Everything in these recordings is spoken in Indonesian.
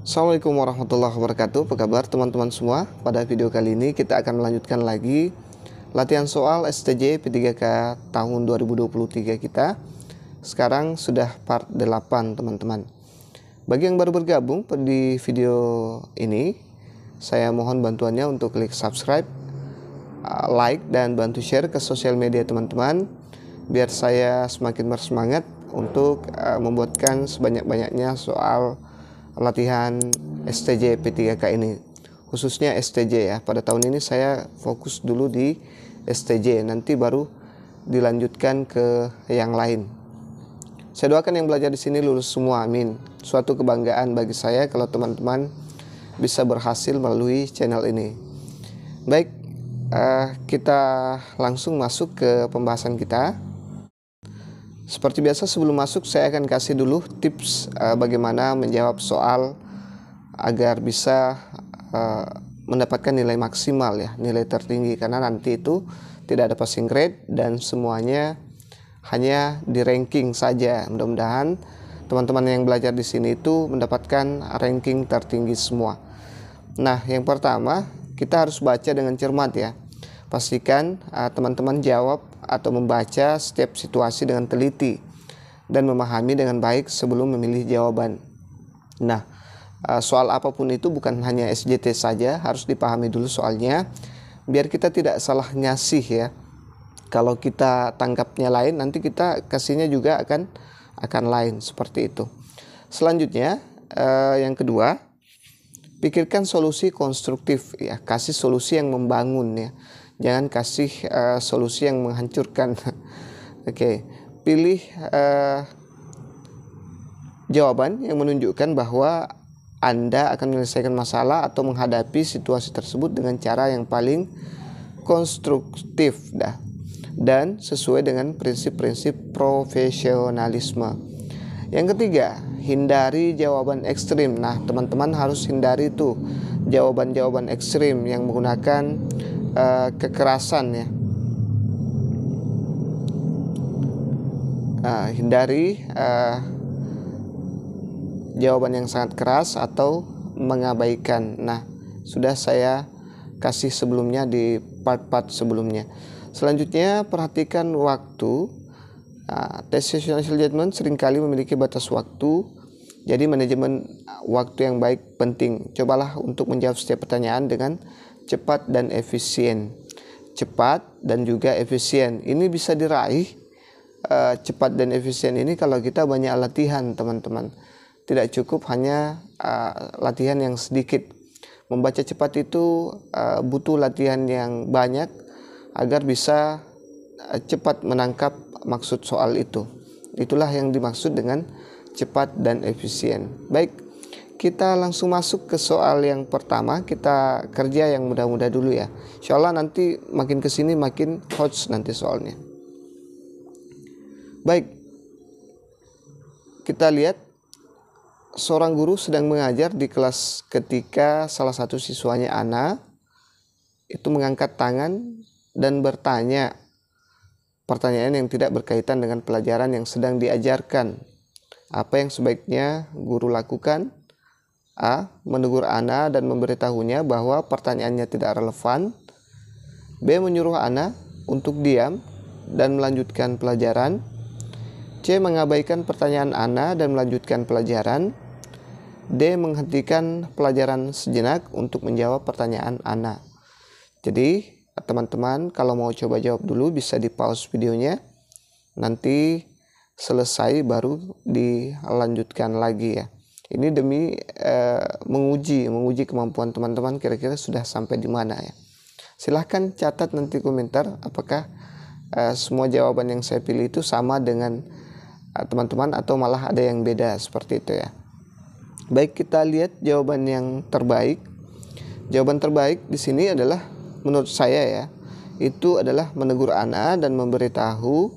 Assalamualaikum warahmatullahi wabarakatuh. Apa kabar teman-teman semua? Pada video kali ini kita akan melanjutkan lagi latihan soal STJ P3K tahun 2023 kita. Sekarang sudah part 8 teman-teman. Bagi yang baru bergabung di video ini, saya mohon bantuannya untuk klik subscribe, like, dan bantu share ke sosial media teman-teman, biar saya semakin bersemangat untuk membuatkan sebanyak-banyaknya soal latihan STJ P3K ini, khususnya STJ ya. Pada tahun ini saya fokus dulu di STJ, nanti baru dilanjutkan ke yang lain. Saya doakan yang belajar di sini lulus semua, amin. Suatu kebanggaan bagi saya kalau teman-teman bisa berhasil melalui channel ini. Baik, kita langsung masuk ke pembahasan kita. Seperti biasa sebelum masuk saya akan kasih dulu tips bagaimana menjawab soal agar bisa mendapatkan nilai maksimal ya, nilai tertinggi, karena nanti itu tidak ada passing grade dan semuanya hanya di ranking saja. Mudah-mudahan teman-teman yang belajar di sini itu mendapatkan ranking tertinggi semua. Nah, yang pertama kita harus baca dengan cermat ya. Pastikan teman-teman jawab atau membaca setiap situasi dengan teliti dan memahami dengan baik sebelum memilih jawaban. Nah, soal apapun itu bukan hanya SJT saja, harus dipahami dulu soalnya biar kita tidak salah ngasih ya. Kalau kita tangkapnya lain, nanti kita kasihnya juga akan lain, seperti itu. Selanjutnya, yang kedua, pikirkan solusi konstruktif ya, kasih solusi yang membangun ya. Jangan kasih solusi yang menghancurkan. Oke, pilih jawaban yang menunjukkan bahwa Anda akan menyelesaikan masalah atau menghadapi situasi tersebut dengan cara yang paling konstruktif dan sesuai dengan prinsip-prinsip profesionalisme. Yang ketiga, hindari jawaban ekstrim. Nah, teman-teman harus hindari tuh jawaban-jawaban ekstrim yang menggunakan kekerasan ya. Hindari jawaban yang sangat keras atau mengabaikan. Nah, sudah saya kasih sebelumnya di part-part sebelumnya. Selanjutnya, perhatikan waktu. Tes situational judgment seringkali memiliki batas waktu, jadi manajemen waktu yang baik penting. Cobalah untuk menjawab setiap pertanyaan dengan cepat dan efisien. Cepat dan juga efisien ini bisa diraih, cepat dan efisien ini kalau kita banyak latihan teman-teman. Tidak cukup hanya latihan yang sedikit. Membaca cepat itu butuh latihan yang banyak agar bisa cepat menangkap maksud soal itu. Itulah yang dimaksud dengan cepat dan efisien. Baik, kita langsung masuk ke soal yang pertama. Kita kerja yang mudah-mudah dulu ya. Insya Allah nanti makin kesini makin hot nanti soalnya. Baik, kita lihat seorang guru sedang mengajar di kelas ketika salah satu siswanya Ana itu mengangkat tangan dan bertanya pertanyaan yang tidak berkaitan dengan pelajaran yang sedang diajarkan. Apa yang sebaiknya guru lakukan? A. Menegur Ana dan memberitahunya bahwa pertanyaannya tidak relevan. B. Menyuruh Ana untuk diam dan melanjutkan pelajaran. C. Mengabaikan pertanyaan Ana dan melanjutkan pelajaran. D. Menghentikan pelajaran sejenak untuk menjawab pertanyaan Ana. Jadi teman-teman kalau mau coba jawab dulu bisa di pause videonya. Nanti selesai baru dilanjutkan lagi ya. Ini demi menguji kemampuan teman-teman kira-kira sudah sampai di mana ya. Silahkan catat nanti komentar apakah semua jawaban yang saya pilih itu sama dengan teman-teman atau malah ada yang beda seperti itu ya. Baik, kita lihat jawaban yang terbaik. Jawaban terbaik di sini adalah menurut saya ya, itu adalah menegur Ana dan memberitahu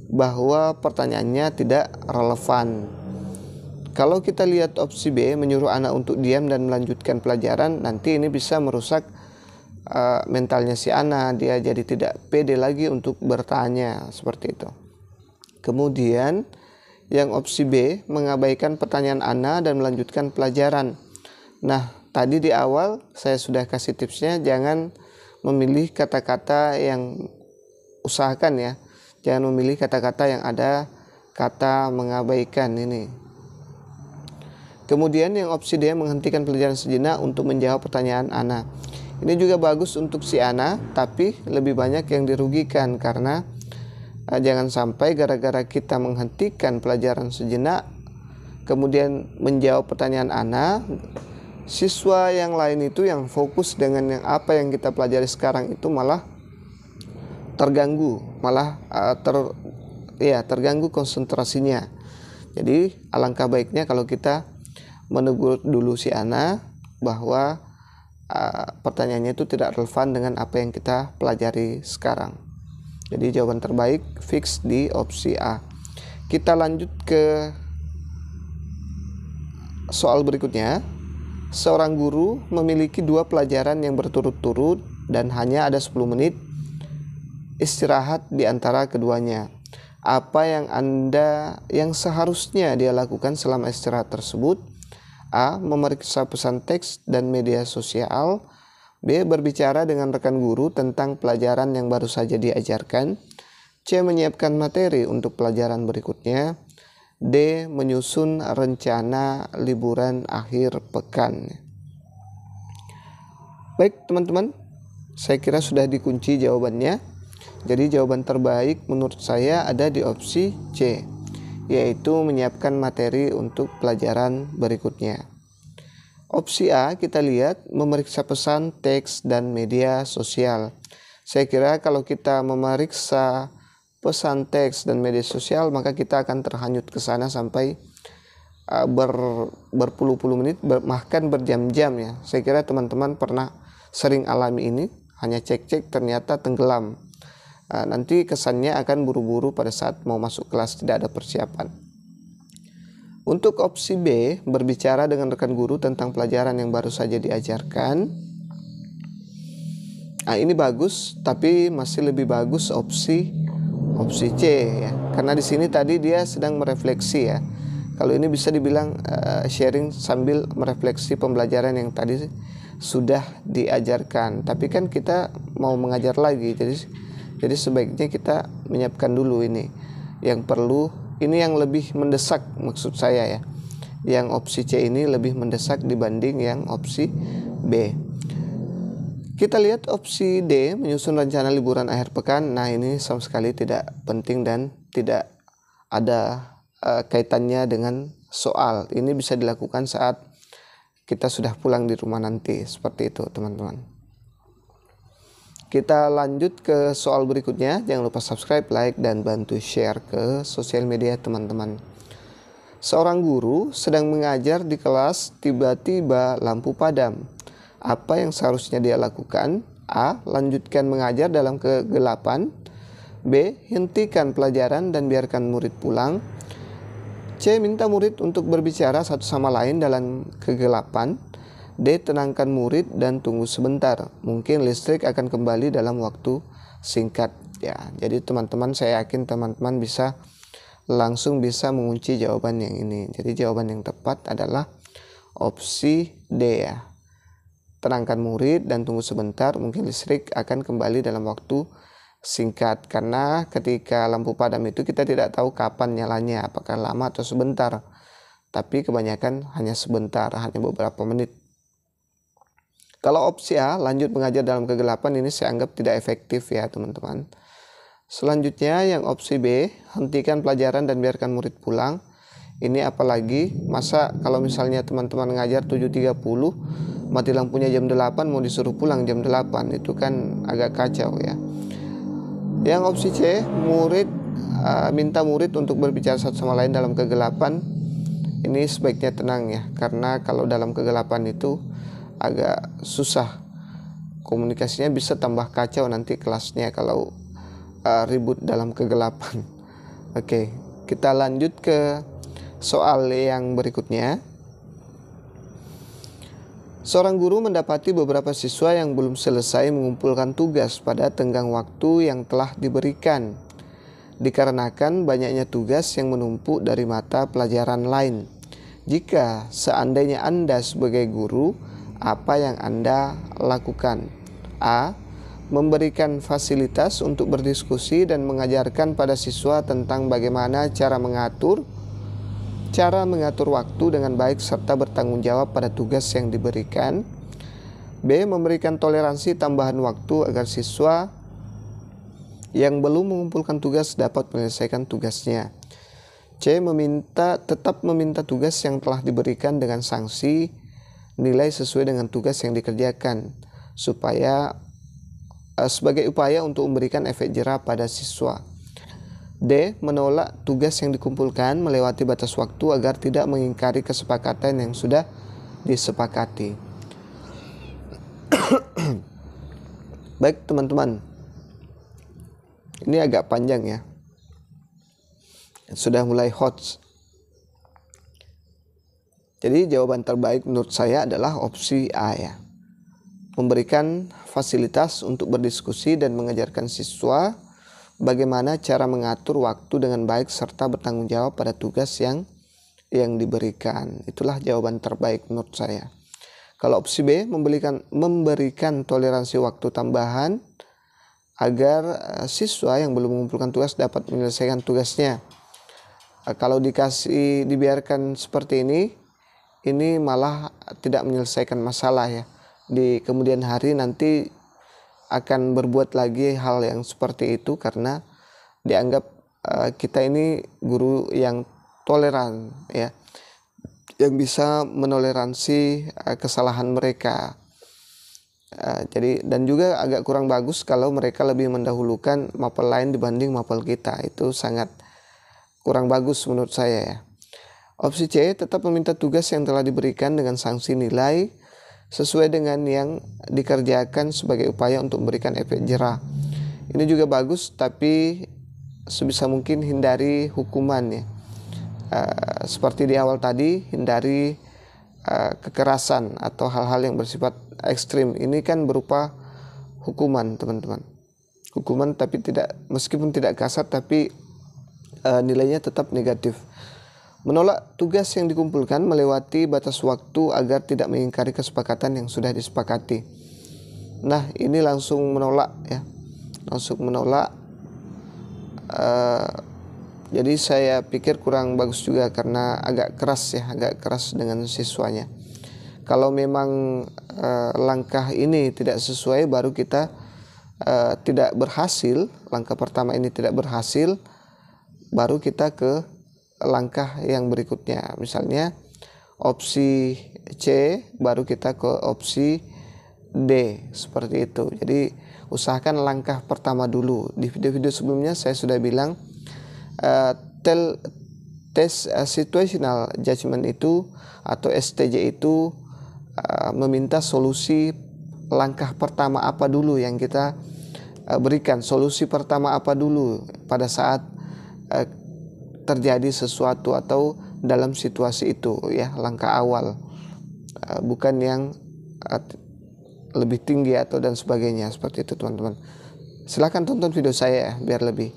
bahwa pertanyaannya tidak relevan. Kalau kita lihat opsi B, menyuruh anak untuk diam dan melanjutkan pelajaran, nanti ini bisa merusak mentalnya si anak. Dia jadi tidak pede lagi untuk bertanya, seperti itu. Kemudian yang opsi B, mengabaikan pertanyaan Ana dan melanjutkan pelajaran. Nah, tadi di awal saya sudah kasih tipsnya, jangan memilih kata-kata yang, usahakan ya, jangan memilih kata-kata yang ada kata mengabaikan ini. Kemudian yang opsi D, menghentikan pelajaran sejenak untuk menjawab pertanyaan Ana. Ini juga bagus untuk si Ana, tapi lebih banyak yang dirugikan karena jangan sampai gara-gara kita menghentikan pelajaran sejenak kemudian menjawab pertanyaan Ana, siswa yang lain itu yang fokus dengan yang apa yang kita pelajari sekarang itu malah terganggu, malah terganggu konsentrasinya. Jadi alangkah baiknya kalau kita menegur dulu si Ana bahwa pertanyaannya itu tidak relevan dengan apa yang kita pelajari sekarang. Jadi jawaban terbaik fix di opsi A. Kita lanjut ke soal berikutnya. Seorang guru memiliki 2 pelajaran yang berturut-turut dan hanya ada 10 menit istirahat di antara keduanya. Apa yang seharusnya dia lakukan selama istirahat tersebut? A. Memeriksa pesan teks dan media sosial. B. Berbicara dengan rekan guru tentang pelajaran yang baru saja diajarkan. C. Menyiapkan materi untuk pelajaran berikutnya. D. Menyusun rencana liburan akhir pekan. Baik teman-teman, saya kira sudah dikunci jawabannya. Jadi jawaban terbaik menurut saya ada di opsi C, yaitu menyiapkan materi untuk pelajaran berikutnya. Opsi A kita lihat memeriksa pesan teks dan media sosial. Saya kira kalau kita memeriksa pesan teks dan media sosial maka kita akan terhanyut ke sana sampai berpuluh-puluh menit, bahkan berjam-jam ya. Saya kira teman-teman pernah sering alami ini, hanya cek-cek ternyata tenggelam. Nanti kesannya akan buru-buru pada saat mau masuk kelas, tidak ada persiapan. Untuk opsi B, berbicara dengan rekan guru tentang pelajaran yang baru saja diajarkan. Ini bagus, tapi masih lebih bagus opsi C ya. Karena di sini tadi dia sedang merefleksi ya. Kalau ini bisa dibilang sharing sambil merefleksi pembelajaran yang tadi sudah diajarkan. Tapi kan kita mau mengajar lagi, jadi sebaiknya kita menyiapkan dulu ini yang perlu, ini yang lebih mendesak maksud saya ya. Yang opsi C ini lebih mendesak dibanding yang opsi B. Kita lihat opsi D, menyusun rencana liburan akhir pekan. Nah, ini sama sekali tidak penting dan tidak ada kaitannya dengan soal. Ini bisa dilakukan saat kita sudah pulang di rumah nanti, seperti itu teman-teman. Kita lanjut ke soal berikutnya. Jangan lupa subscribe, like, dan bantu share ke sosial media teman-teman. Seorang guru sedang mengajar di kelas, tiba-tiba lampu padam. Apa yang seharusnya dia lakukan? A. Lanjutkan mengajar dalam kegelapan. B. Hentikan pelajaran dan biarkan murid pulang. C. Minta murid untuk berbicara satu sama lain dalam kegelapan. D. Tenangkan murid dan tunggu sebentar. Mungkin listrik akan kembali dalam waktu singkat. Ya, jadi teman-teman, saya yakin teman-teman langsung bisa mengunci jawaban yang ini. Jadi jawaban yang tepat adalah opsi D ya. Tenangkan murid dan tunggu sebentar. Mungkin listrik akan kembali dalam waktu singkat. Karena ketika lampu padam itu kita tidak tahu kapan nyalanya, apakah lama atau sebentar. Tapi kebanyakan hanya sebentar, hanya beberapa menit. Kalau opsi A, lanjut mengajar dalam kegelapan, ini saya anggap tidak efektif ya teman-teman. Selanjutnya yang opsi B, hentikan pelajaran dan biarkan murid pulang. Ini apalagi, masa kalau misalnya teman-teman ngajar 7.30, mati lampunya jam 8, mau disuruh pulang jam 8, itu kan agak kacau ya. Yang opsi C, minta murid untuk berbicara satu sama lain dalam kegelapan. Ini sebaiknya tenang ya, karena kalau dalam kegelapan itu agak susah, komunikasinya bisa tambah kacau nanti kelasnya kalau ribut dalam kegelapan. Oke, kita lanjut ke soal yang berikutnya. Seorang guru mendapati beberapa siswa yang belum selesai mengumpulkan tugas pada tenggang waktu yang telah diberikan, dikarenakan banyaknya tugas yang menumpuk dari mata pelajaran lain. Jika seandainya Anda sebagai guru, apa yang Anda lakukan? A. Memberikan fasilitas untuk berdiskusi dan mengajarkan pada siswa tentang bagaimana cara mengatur waktu dengan baik serta bertanggung jawab pada tugas yang diberikan. B. Memberikan toleransi tambahan waktu agar siswa yang belum mengumpulkan tugas dapat menyelesaikan tugasnya. C. Tetap meminta tugas yang telah diberikan dengan sanksi nilai sesuai dengan tugas yang dikerjakan sebagai upaya untuk memberikan efek jera pada siswa. D. Menolak tugas yang dikumpulkan melewati batas waktu agar tidak mengingkari kesepakatan yang sudah disepakati. Baik teman-teman, ini agak panjang ya, sudah mulai hot. Jadi jawaban terbaik menurut saya adalah opsi A ya. Memberikan fasilitas untuk berdiskusi dan mengajarkan siswa bagaimana cara mengatur waktu dengan baik serta bertanggung jawab pada tugas yang diberikan. Itulah jawaban terbaik menurut saya. Kalau opsi B, memberikan toleransi waktu tambahan agar siswa yang belum mengumpulkan tugas dapat menyelesaikan tugasnya. Kalau dibiarkan seperti ini malah tidak menyelesaikan masalah ya. Di kemudian hari nanti akan berbuat lagi hal yang seperti itu karena dianggap kita ini guru yang toleran ya, yang bisa menoleransi kesalahan mereka. Jadi dan juga agak kurang bagus kalau mereka lebih mendahulukan mapel lain dibanding mapel kita. Itu sangat kurang bagus menurut saya ya. Opsi C, tetap meminta tugas yang telah diberikan dengan sanksi nilai sesuai dengan yang dikerjakan sebagai upaya untuk memberikan efek jera. Ini juga bagus, tapi sebisa mungkin hindari hukuman ya. Seperti di awal tadi, hindari kekerasan atau hal-hal yang bersifat ekstrim. Ini kan berupa hukuman teman-teman. Hukuman tapi meskipun tidak kasar tapi nilainya tetap negatif. Menolak tugas yang dikumpulkan melewati batas waktu agar tidak mengingkari kesepakatan yang sudah disepakati. Nah, ini langsung menolak ya. Langsung menolak. Jadi saya pikir kurang bagus juga karena agak keras dengan siswanya. Kalau memang langkah ini tidak sesuai, baru kita tidak berhasil, langkah pertama ini tidak berhasil, baru kita ke langkah yang berikutnya. Misalnya opsi C, baru kita ke opsi D, seperti itu. Jadi usahakan langkah pertama dulu. Di video-video sebelumnya saya sudah bilang tes situational judgment itu atau STJ itu meminta solusi langkah pertama apa dulu yang kita berikan. Solusi pertama apa dulu pada saat terjadi sesuatu atau dalam situasi itu ya, langkah awal, bukan yang lebih tinggi atau dan sebagainya, seperti itu teman-teman. Silahkan tonton video saya ya, biar lebih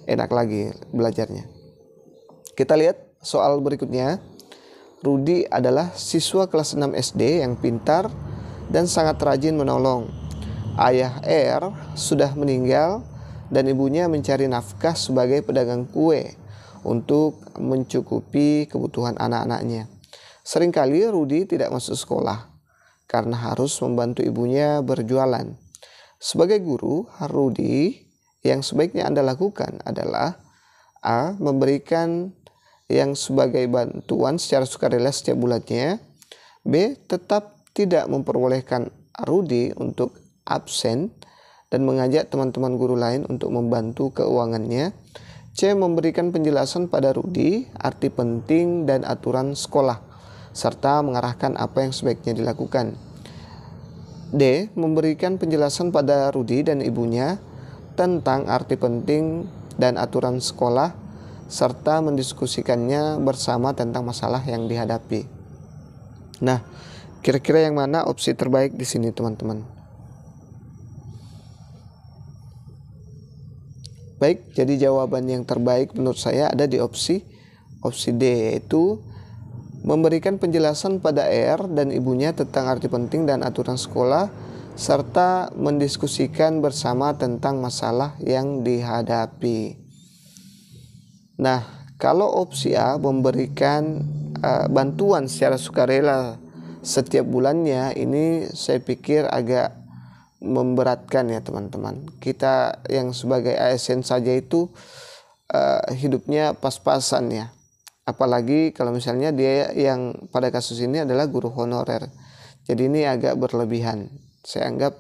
enak lagi belajarnya. Kita lihat soal berikutnya. Rudi adalah siswa kelas 6 SD yang pintar dan sangat rajin menolong. Ayah R sudah meninggal dan ibunya mencari nafkah sebagai pedagang kue untuk mencukupi kebutuhan anak-anaknya. Seringkali Rudi tidak masuk sekolah karena harus membantu ibunya berjualan. Sebagai guru, Rudi yang sebaiknya Anda lakukan adalah A. Memberikan yang sebagai bantuan secara sukarela setiap bulannya. B. Tetap tidak memperbolehkan Rudi untuk absen dan mengajak teman-teman guru lain untuk membantu keuangannya. C. Memberikan penjelasan pada Rudi arti penting dan aturan sekolah serta mengarahkan apa yang sebaiknya dilakukan. D. Memberikan penjelasan pada Rudi dan ibunya tentang arti penting dan aturan sekolah serta mendiskusikannya bersama tentang masalah yang dihadapi. Nah, kira-kira yang mana opsi terbaik di sini teman-teman? Baik, jadi jawaban yang terbaik menurut saya ada di opsi D, yaitu memberikan penjelasan pada R dan ibunya tentang arti penting dan aturan sekolah, serta mendiskusikan bersama tentang masalah yang dihadapi. Nah, kalau opsi A memberikan bantuan secara sukarela setiap bulannya, ini saya pikir agak memberatkan ya teman-teman. Kita yang sebagai ASN saja itu hidupnya pas-pasan ya. Apalagi kalau misalnya dia yang pada kasus ini adalah guru honorer. Jadi ini agak berlebihan. Saya anggap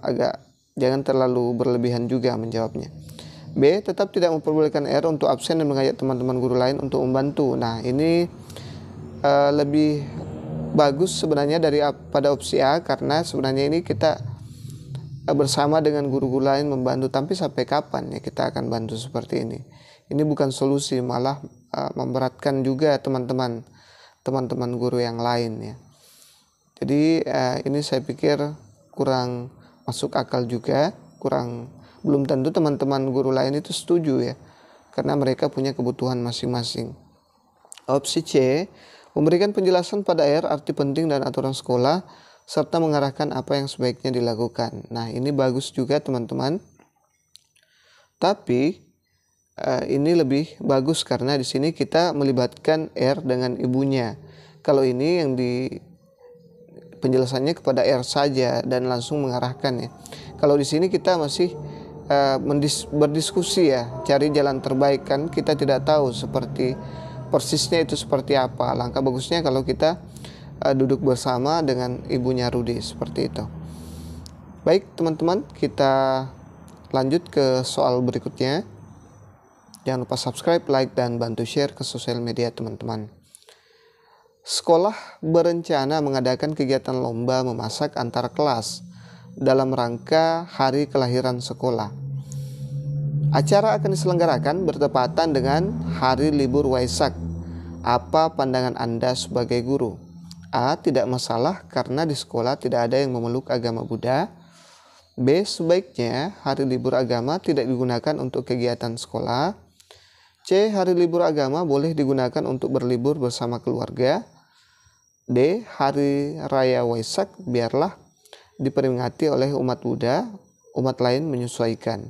agak jangan terlalu berlebihan juga menjawabnya. B. Tetap tidak memperbolehkan R untuk absen dan mengajak teman-teman guru lain untuk membantu. Nah, ini lebih bagus sebenarnya pada opsi A, karena sebenarnya ini kita bersama dengan guru-guru lain membantu. Tapi sampai kapan ya kita akan bantu seperti ini? Ini bukan solusi, malah memberatkan juga teman-teman guru yang lain ya. Jadi ini saya pikir kurang masuk akal juga, belum tentu teman-teman guru lain itu setuju ya, karena mereka punya kebutuhan masing-masing. Opsi C, memberikan penjelasan pada R arti penting dan aturan sekolah, serta mengarahkan apa yang sebaiknya dilakukan. Nah, ini bagus juga teman-teman. Tapi ini lebih bagus karena di sini kita melibatkan R dengan ibunya. Kalau ini yang penjelasannya kepada R saja dan langsung mengarahkan ya. Kalau di sini kita masih berdiskusi ya, cari jalan terbaik, kan kita tidak tahu seperti persisnya itu seperti apa. Langkah bagusnya kalau kita duduk bersama dengan ibunya Rudi seperti itu. Baik teman-teman, kita lanjut ke soal berikutnya. Jangan lupa subscribe, like, dan bantu share ke sosial media teman-teman. Sekolah berencana mengadakan kegiatan lomba memasak antar kelas dalam rangka hari kelahiran sekolah. Acara akan diselenggarakan bertepatan dengan hari libur Waisak. Apa pandangan Anda sebagai guru? A. Tidak masalah karena di sekolah tidak ada yang memeluk agama Buddha. B. Sebaiknya hari libur agama tidak digunakan untuk kegiatan sekolah. C. Hari libur agama boleh digunakan untuk berlibur bersama keluarga. D. Hari raya Waisak biarlah diperingati oleh umat Buddha, umat lain menyesuaikan.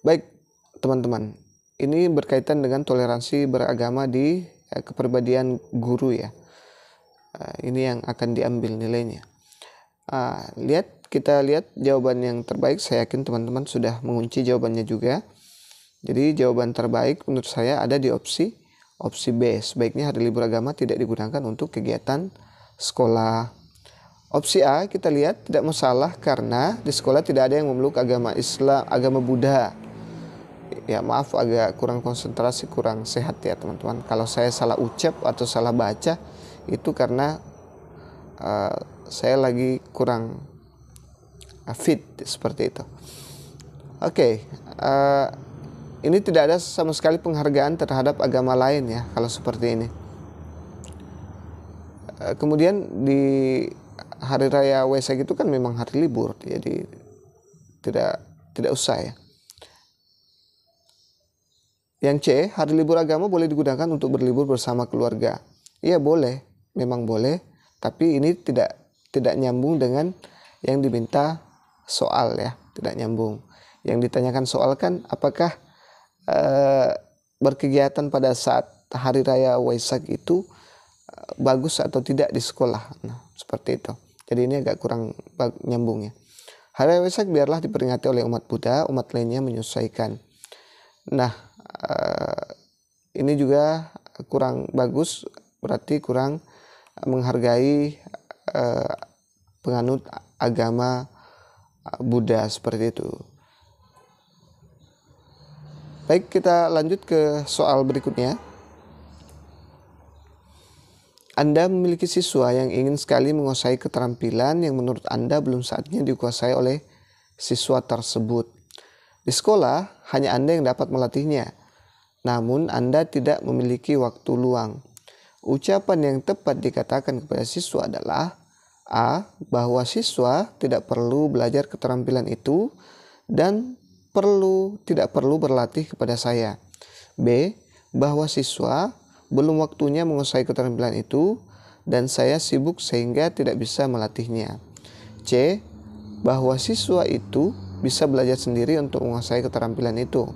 Baik teman-teman, ini berkaitan dengan toleransi beragama di kepribadian guru ya. Ini yang akan diambil nilainya. Kita lihat jawaban yang terbaik. Saya yakin teman-teman sudah mengunci jawabannya juga. Jadi jawaban terbaik menurut saya ada di opsi B. Sebaiknya hari libur agama tidak digunakan untuk kegiatan sekolah. Opsi A kita lihat tidak masalah karena di sekolah tidak ada yang memeluk agama Islam, agama Buddha. Ya maaf, agak kurang konsentrasi, kurang sehat ya teman-teman. Kalau saya salah ucap atau salah baca itu karena saya lagi kurang fit seperti itu. Oke. Ini tidak ada sama sekali penghargaan terhadap agama lain ya kalau seperti ini. Kemudian di hari raya Waisak itu kan memang hari libur, jadi tidak usah ya. Yang C, hari libur agama boleh digunakan untuk berlibur bersama keluarga. Iya boleh, memang boleh, tapi ini tidak nyambung dengan yang diminta soal ya, tidak nyambung. Yang ditanyakan soal kan apakah berkegiatan pada saat hari raya Waisak itu bagus atau tidak di sekolah. Nah, seperti itu. Jadi ini agak kurang nyambung ya. Hari raya Waisak biarlah diperingati oleh umat Buddha, umat lainnya menyesuaikan. Nah, ini juga kurang bagus, berarti kurang menghargai penganut agama Buddha seperti itu. Baik, kita lanjut ke soal berikutnya. Anda memiliki siswa yang ingin sekali menguasai keterampilan yang menurut Anda belum saatnya dikuasai oleh siswa tersebut. Di sekolah, hanya Anda yang dapat melatihnya. Namun, Anda tidak memiliki waktu luang. Ucapan yang tepat dikatakan kepada siswa adalah A. Bahwa siswa tidak perlu belajar keterampilan itu dan tidak perlu berlatih kepada saya. B. Bahwa siswa belum waktunya menguasai keterampilan itu dan saya sibuk sehingga tidak bisa melatihnya. C. Bahwa siswa itu bisa belajar sendiri untuk menguasai keterampilan itu.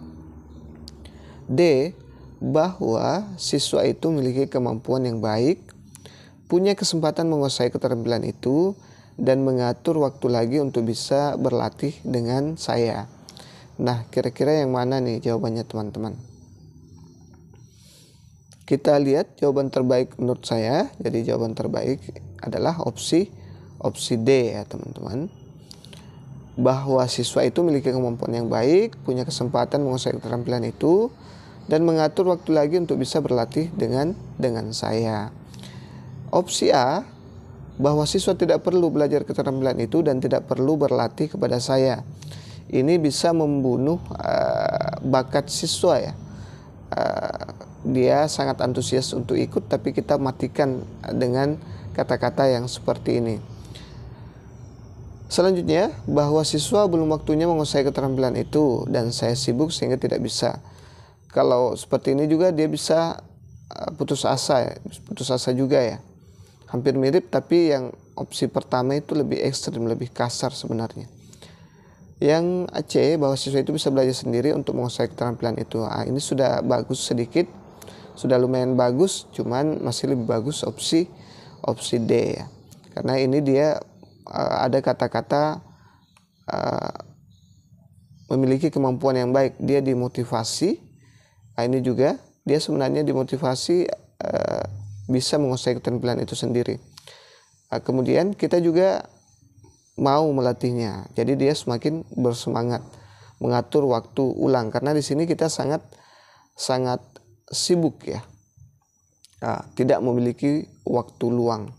D. Bahwa siswa itu memiliki kemampuan yang baik, punya kesempatan menguasai keterampilan itu, dan mengatur waktu lagi untuk bisa berlatih dengan saya. Nah, kira-kira yang mana nih jawabannya teman-teman? Kita lihat jawaban terbaik menurut saya. Jadi jawaban terbaik adalah opsi D ya teman-teman. Bahwa siswa itu memiliki kemampuan yang baik, punya kesempatan menguasai keterampilan itu, dan mengatur waktu lagi untuk bisa berlatih dengan saya. Opsi A, bahwa siswa tidak perlu belajar keterampilan itu dan tidak perlu berlatih kepada saya. Ini bisa membunuh bakat siswa ya. Dia sangat antusias untuk ikut, tapi kita matikan dengan kata-kata yang seperti ini. Selanjutnya, bahwa siswa belum waktunya menguasai keterampilan itu dan saya sibuk sehingga tidak bisa. Kalau seperti ini juga dia bisa putus asa juga ya. Hampir mirip, tapi yang opsi pertama itu lebih ekstrim, lebih kasar sebenarnya. Yang C, bahwa siswa itu bisa belajar sendiri untuk menguasai keterampilan itu. Ini sudah bagus sedikit, sudah lumayan bagus, cuman masih lebih bagus opsi D ya. Karena ini dia ada kata-kata memiliki kemampuan yang baik, dia dimotivasi. Ini juga dia sebenarnya dimotivasi bisa menguasai keterampilan itu sendiri. Kemudian kita juga mau melatihnya, jadi dia semakin bersemangat mengatur waktu ulang, karena di sini kita sangat sibuk ya, tidak memiliki waktu luang.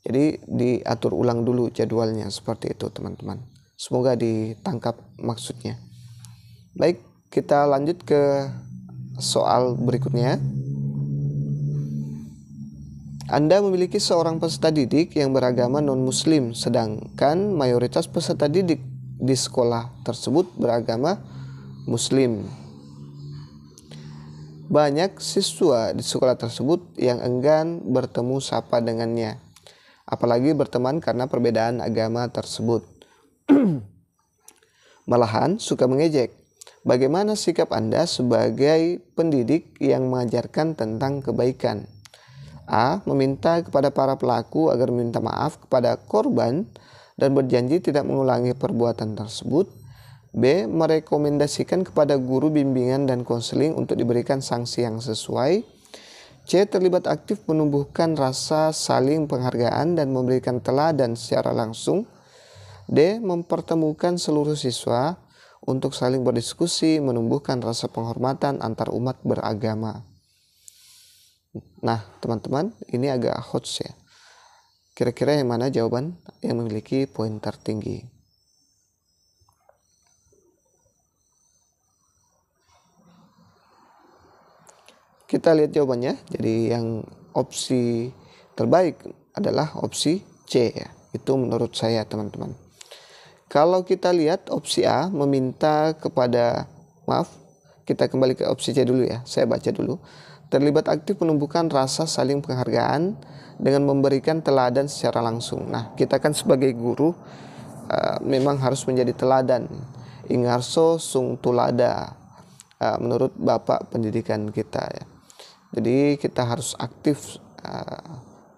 Jadi diatur ulang dulu jadwalnya, seperti itu teman-teman. Semoga ditangkap maksudnya. Baik, kita lanjut ke soal berikutnya. Anda memiliki seorang peserta didik yang beragama non-muslim, sedangkan mayoritas peserta didik di sekolah tersebut beragama muslim. Banyak siswa di sekolah tersebut yang enggan bertemu sapa dengannya, apalagi berteman karena perbedaan agama tersebut. Malahan suka mengejek. Bagaimana sikap Anda sebagai pendidik yang mengajarkan tentang kebaikan? A. Meminta kepada para pelaku agar meminta maaf kepada korban dan berjanji tidak mengulangi perbuatan tersebut. B. Merekomendasikan kepada guru bimbingan dan konseling untuk diberikan sanksi yang sesuai. C. Terlibat aktif menumbuhkan rasa saling penghargaan dan memberikan teladan secara langsung. D. Mempertemukan seluruh siswa untuk saling berdiskusi, menumbuhkan rasa penghormatan antar umat beragama. Nah, teman-teman, ini agak hot ya. Kira-kira yang mana jawaban yang memiliki poin tertinggi? Kita lihat jawabannya. Jadi yang opsi terbaik adalah opsi C ya. Itu menurut saya teman-teman. Kalau kita lihat opsi A meminta kepada, kita kembali ke opsi C dulu ya. Saya baca dulu. Terlibat aktif menumbuhkan rasa saling penghargaan dengan memberikan teladan secara langsung. Nah, kita kan sebagai guru memang harus menjadi teladan. Ingarso sung tulada menurut Bapak pendidikan kita ya. Jadi kita harus aktif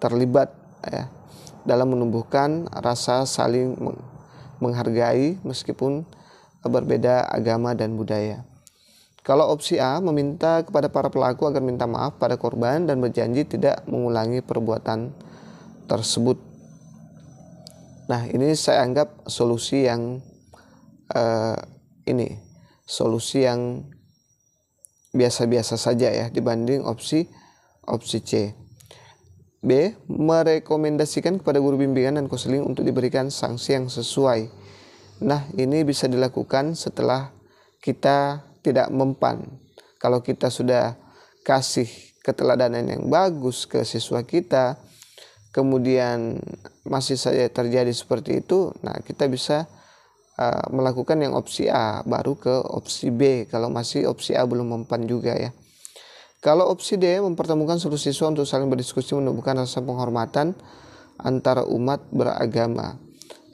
terlibat ya dalam menumbuhkan rasa saling menghargai meskipun berbeda agama dan budaya. Kalau opsi A meminta kepada para pelaku agar minta maaf pada korban dan berjanji tidak mengulangi perbuatan tersebut. Nah, ini saya anggap solusi yang solusi yang biasa-biasa saja ya dibanding opsi C. B. Merekomendasikan kepada guru bimbingan dan konseling untuk diberikan sanksi yang sesuai. Nah, ini bisa dilakukan setelah kita tidak mempan. Kalau kita sudah kasih keteladanan yang bagus ke siswa kita, kemudian masih saja terjadi seperti itu, nah kita bisa melakukan yang opsi A, baru ke opsi B kalau masih opsi A belum mempan juga ya. Kalau opsi D, mempertemukan seluruh siswa untuk saling berdiskusi menumbuhkan rasa penghormatan antara umat beragama.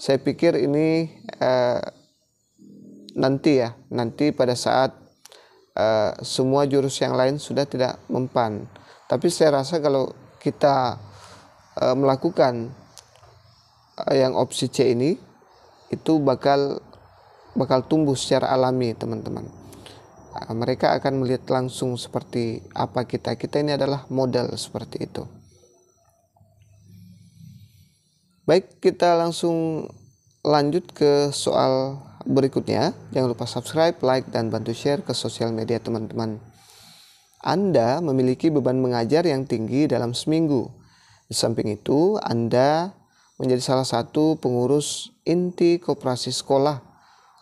Saya pikir ini nanti pada saat semua jurus yang lain sudah tidak mempan. Tapi saya rasa kalau kita melakukan yang opsi C ini, itu bakal tumbuh secara alami, teman-teman. Mereka akan melihat langsung seperti apa kita ini adalah model seperti itu. Baik, kita langsung lanjut ke soal berikutnya. Jangan lupa subscribe, like, dan bantu share ke sosial media teman-teman. Anda memiliki beban mengajar yang tinggi dalam seminggu. Di samping itu, Anda menjadi salah satu pengurus inti koperasi sekolah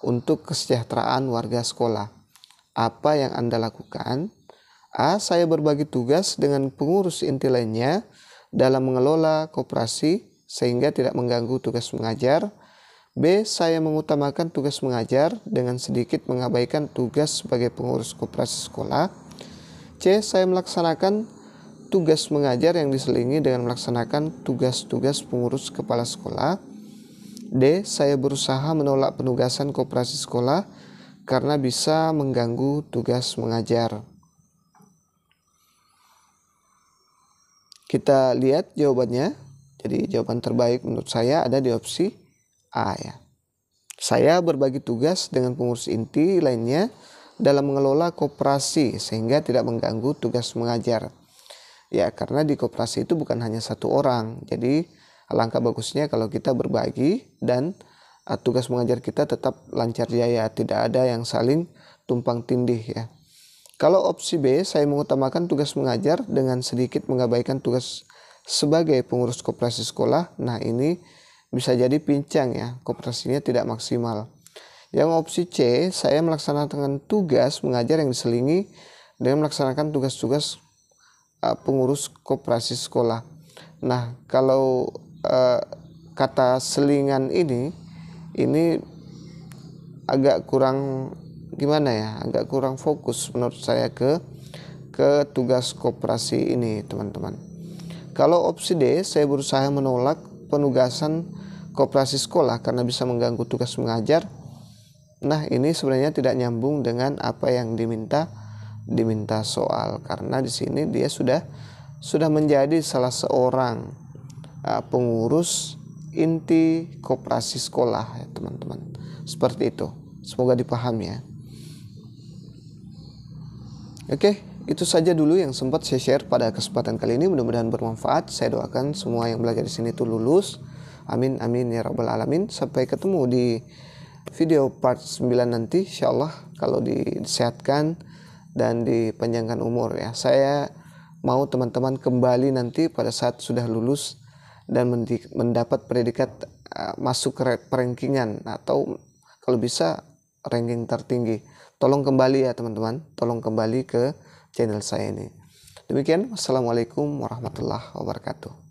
untuk kesejahteraan warga sekolah. Apa yang Anda lakukan? A. Saya berbagi tugas dengan pengurus inti lainnya dalam mengelola koperasi sehingga tidak mengganggu tugas mengajar. B. Saya mengutamakan tugas mengajar dengan sedikit mengabaikan tugas sebagai pengurus koperasi sekolah. C. Saya melaksanakan tugas mengajar yang diselingi dengan melaksanakan tugas-tugas pengurus kepala sekolah. D. Saya berusaha menolak penugasan koperasi sekolah karena bisa mengganggu tugas mengajar. Kita lihat jawabannya. Jadi jawaban terbaik menurut saya ada di opsi A ya. Saya berbagi tugas dengan pengurus inti lainnya dalam mengelola koperasi sehingga tidak mengganggu tugas mengajar. Ya, karena di koperasi itu bukan hanya satu orang. Jadi alangkah bagusnya kalau kita berbagi dan tugas mengajar kita tetap lancar jaya, tidak ada yang saling tumpang tindih ya. Kalau opsi B, saya mengutamakan tugas mengajar dengan sedikit mengabaikan tugas sebagai pengurus koperasi sekolah. Nah, ini bisa jadi pincang ya, koperasinya tidak maksimal. Yang opsi C, saya melaksanakan tugas mengajar yang diselingi dengan melaksanakan tugas-tugas pengurus koperasi sekolah. Nah, kalau kata selingan ini agak kurang gimana ya, agak kurang fokus menurut saya ke tugas koperasi ini, teman-teman. Kalau opsi D, saya berusaha menolak penugasan koperasi sekolah karena bisa mengganggu tugas mengajar. Nah, ini sebenarnya tidak nyambung dengan apa yang diminta soal, karena di sini dia sudah menjadi salah seorang pengurus inti koperasi sekolah ya, teman-teman. Seperti itu. Semoga dipahami ya. Oke, itu saja dulu yang sempat saya share pada kesempatan kali ini. Mudah-mudahan bermanfaat. Saya doakan semua yang belajar di sini itu lulus. Amin amin ya rabbal alamin. Sampai ketemu di video part 9 nanti insyaallah, kalau disehatkan dan dipanjangkan umur ya. Saya mau teman-teman kembali nanti pada saat sudah lulus dan mendapat predikat masuk ke rankingan atau kalau bisa ranking tertinggi. Tolong kembali ya teman-teman, tolong kembali ke channel saya ini. Demikian, wassalamualaikum warahmatullahi wabarakatuh.